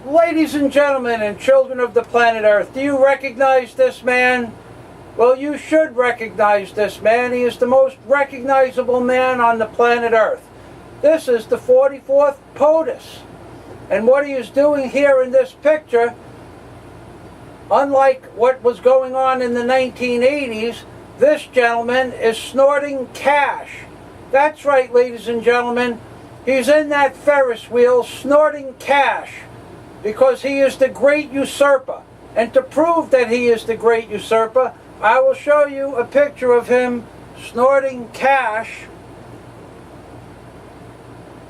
Ladies and gentlemen and children of the planet Earth, do you recognize this man? Well, you should recognize this man. He is the most recognizable man on the planet Earth. This is the 44th POTUS. And what he is doing here in this picture, unlike what was going on in the 1980s, this gentleman is snorting cash. That's right, ladies and gentlemen. He's in that Ferris wheel snorting cash because he is the great usurper. And to prove that he is the great usurper, I will show you a picture of him snorting cash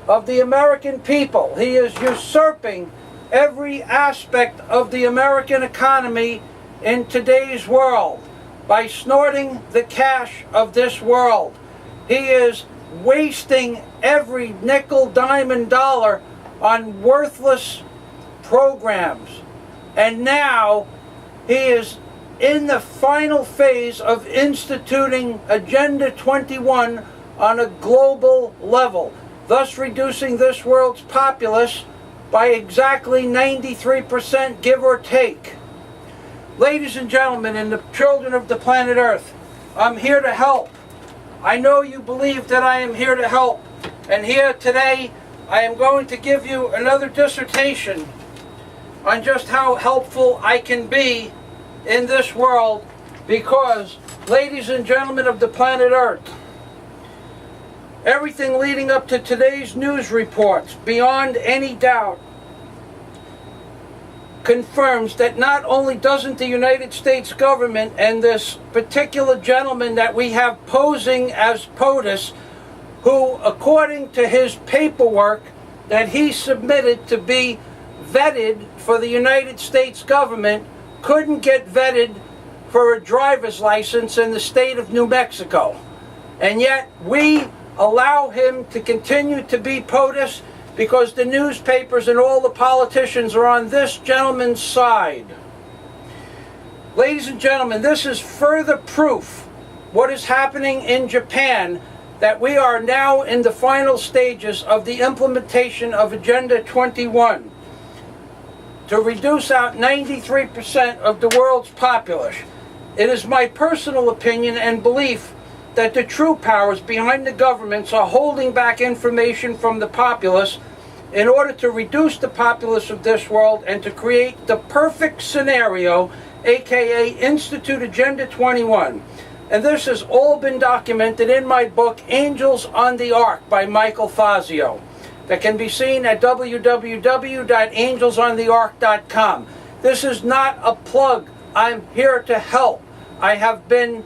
of the American people. He is usurping every aspect of the American economy in today's world by snorting the cash of this world. He is wasting every nickel, dime, and dollar on worthless programs. And now he is in the final phase of instituting Agenda 21 on a global level, thus reducing this world's populace by exactly 93%, give or take. Ladies and gentlemen, and the children of the planet Earth, I'm here to help. I know you believe that I am here to help. And here today, I am going to give you another dissertation on just how helpful I can be in this world, because, ladies and gentlemen of the planet Earth, everything leading up to today's news reports, beyond any doubt, confirms that not only doesn't the United States government and this particular gentleman that we have posing as POTUS, who, according to his paperwork that he submitted to be vetted for the United States government, couldn't get vetted for a driver's license in the state of New Mexico. And yet we allow him to continue to be POTUS because the newspapers and all the politicians are on this gentleman's side. Ladies and gentlemen, this is further proof what is happening in Japan, that we are now in the final stages of the implementation of Agenda 21 to reduce out 93% of the world's populace. It is my personal opinion and belief that the true powers behind the governments are holding back information from the populace in order to reduce the populace of this world and to create the perfect scenario, aka Institute Agenda 21. And this has all been documented in my book, Angels on the Ark by Michael Fazio, that can be seen at www.angelsontheark.com. This is not a plug. I'm here to help. I have been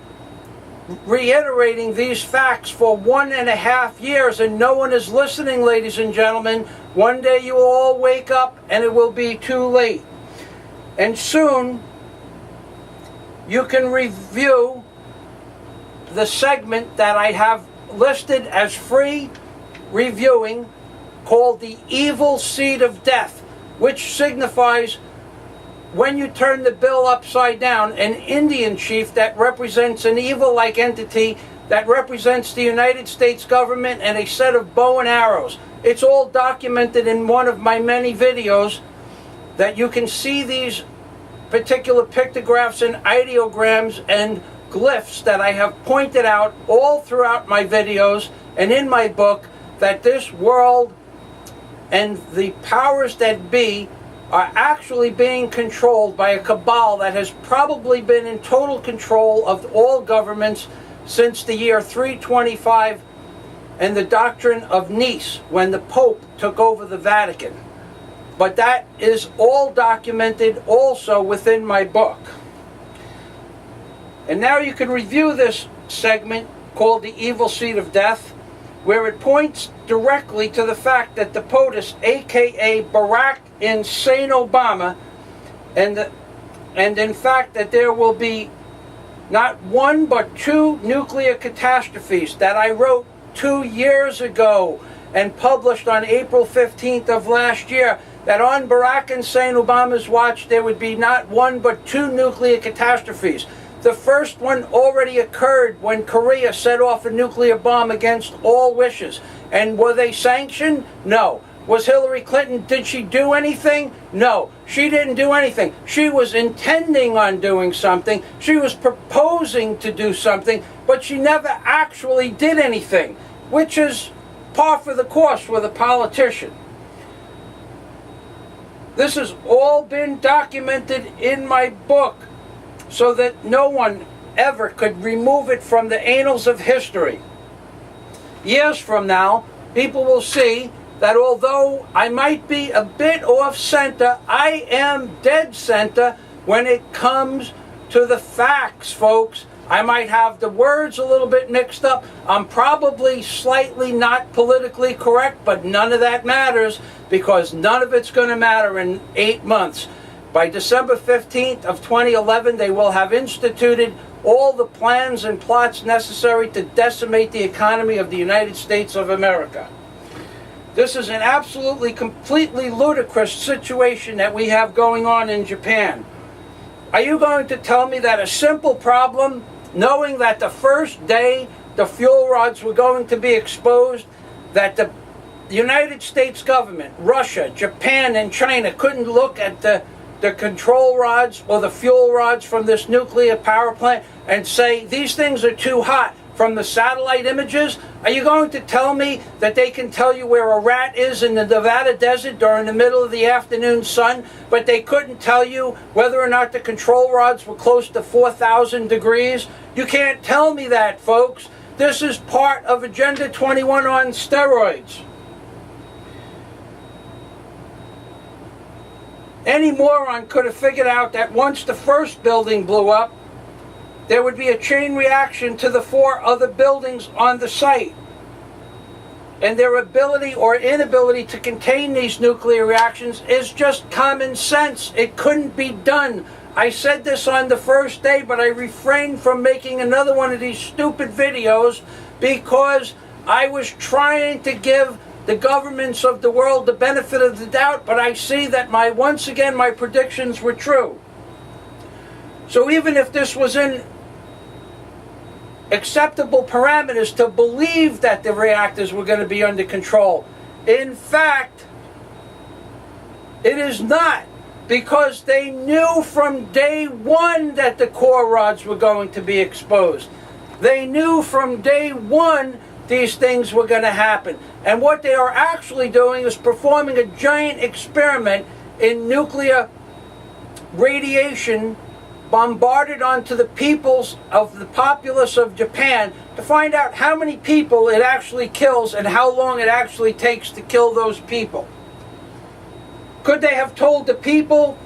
reiterating these facts for 1.5 years, and no one is listening, ladies and gentlemen. One day you will all wake up and it will be too late. And soon you can review the segment that I have listed as free reviewing, called The Evil Seed of Death, which signifies, when you turn the bill upside down, an Indian chief that represents an evil-like entity that represents the United States government and a set of bow and arrows. It's all documented in one of my many videos that you can see these particular pictographs and ideograms and glyphs that I have pointed out all throughout my videos and in my book, that this world and the powers that be are actually being controlled by a cabal that has probably been in total control of all governments since the year 325 and the doctrine of Nice, when the Pope took over the Vatican. But that is all documented also within my book. And now you can review this segment called The Evil Seed of Death, where it points directly to the fact that the POTUS, aka Barack Insane Obama, and in fact that there will be not one but 2 nuclear catastrophes that I wrote 2 years ago and published on April 15th of last year, that on Barack Insane Obama's watch there would be not 1 but 2 nuclear catastrophes. The first one already occurred when Korea set off a nuclear bomb against all wishes. And were they sanctioned? No. Was Hillary Clinton, did she do anything? No, she didn't do anything. She was intending on doing something. She was proposing to do something, but she never actually did anything, which is par for the course with a politician. This has all been documented in my book so that no one ever could remove it from the annals of history. Years from now, people will see that although I might be a bit off center, I am dead center when it comes to the facts, folks. I might have the words a little bit mixed up. I'm probably slightly not politically correct, but none of that matters because none of it's going to matter in 8 months. By December 15th of 2011, they will have instituted all the plans and plots necessary to decimate the economy of the United States of America. This is an absolutely, completely ludicrous situation that we have going on in Japan. Are you going to tell me that a simple problem, knowing that the first day the fuel rods were going to be exposed, that the United States government, Russia, Japan, and China couldn't look at the control rods or the fuel rods from this nuclear power plant and say, these things are too hot? From the satellite images, are you going to tell me that they can tell you where a rat is in the Nevada desert during the middle of the afternoon sun, but they couldn't tell you whether or not the control rods were close to 4,000 degrees? You can't tell me that, folks. This is part of Agenda 21 on steroids. Any moron could have figured out that once the first building blew up, there would be a chain reaction to the 4 other buildings on the site. And their ability or inability to contain these nuclear reactions is just common sense. It couldn't be done. I said this on the first day, but I refrained from making another one of these stupid videos because I was trying to give the governments of the world the benefit of the doubt, but I see that once again my predictions were true. So even if this was in acceptable parameters to believe that the reactors were going to be under control, in fact, it is not, because they knew from day one that the core rods were going to be exposed. They knew from day one these things were going to happen. And what they are actually doing is performing a giant experiment in nuclear radiation bombarded onto the peoples of the populace of Japan to find out how many people it actually kills and how long it actually takes to kill those people. Could they have told the people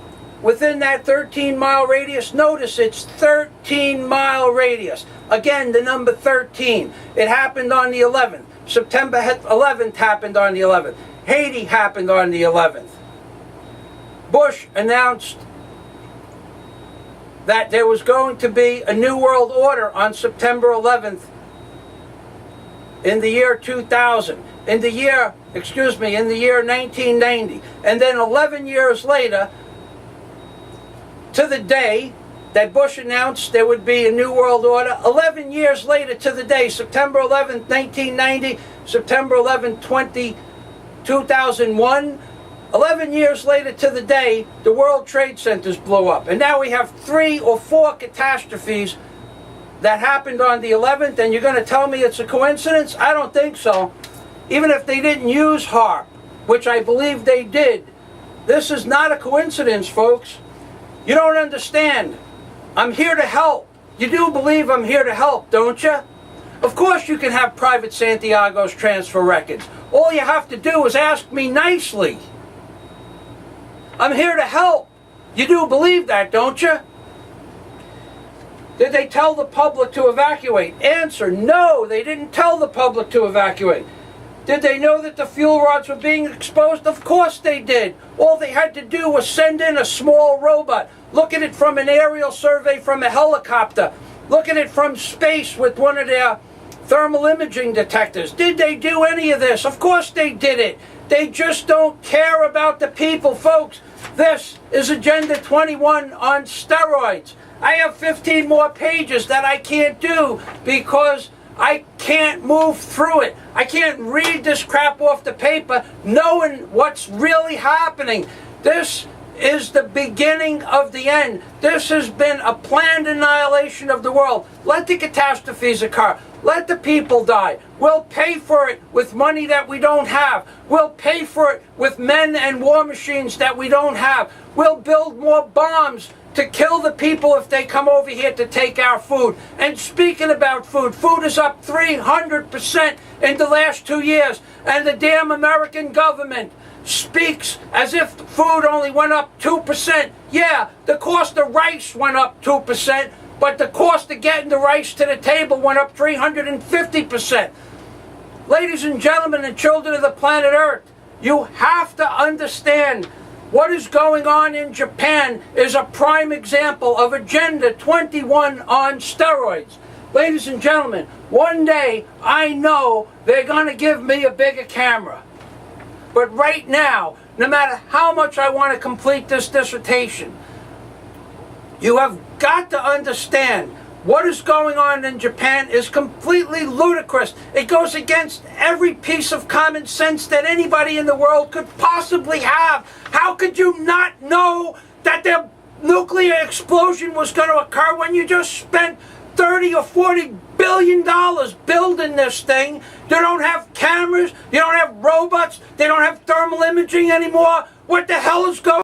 within that 13-mile radius? Notice it's 13-mile radius. Again, the number 13. It happened on the 11th. September 11th happened on the 11th. Haiti happened on the 11th. Bush announced that there was going to be a new world order on September 11th in the year 2000, in the year 1990. And then 11 years later, to the day that Bush announced there would be a new world order, 11 years later to the day, September 11th, 1990, September 11th, 2001, 11 years later to the day, the World Trade Centers blew up. And now we have 3 or 4 catastrophes that happened on the 11th, and you're going to tell me it's a coincidence? I don't think so. Even if they didn't use HAARP, which I believe they did, this is not a coincidence, folks. You don't understand. I'm here to help. You do believe I'm here to help, don't you? Of course you can have private Santiago's transfer records. All you have to do is ask me nicely. I'm here to help. You do believe that, don't you? Did they tell the public to evacuate? Answer, no, they didn't tell the public to evacuate. Did they know that the fuel rods were being exposed? Of course they did. All they had to do was send in a small robot. Look at it from an aerial survey from a helicopter. Look at it from space with one of their thermal imaging detectors. Did they do any of this? Of course they did it. They just don't care about the people, folks. This is Agenda 21 on steroids. I have 15 more pages that I can't do because I can't move through it. I can't read this crap off the paper knowing what's really happening. This is the beginning of the end. This has been a planned annihilation of the world. Let the catastrophes occur. Let the people die. We'll pay for it with money that we don't have. We'll pay for it with men and war machines that we don't have. We'll build more bombs to kill the people if they come over here to take our food. And speaking about food, food is up 300% in the last 2 years. And the damn American government speaks as if food only went up 2%. Yeah, the cost of rice went up 2%, but the cost of getting the rice to the table went up 350%. Ladies and gentlemen and children of the planet Earth, you have to understand what is going on in Japan is a prime example of Agenda 21 on steroids. Ladies and gentlemen, one day I know they're going to give me a bigger camera. But right now, no matter how much I want to complete this dissertation, you have got to understand what is going on in Japan is completely ludicrous. It goes against every piece of common sense that anybody in the world could possibly have. How could you not know that the nuclear explosion was going to occur when you just spent 30 or 40 billion dollars building this thing? They don't have cameras, you don't have robots, they don't have thermal imaging anymore. What the hell is going on?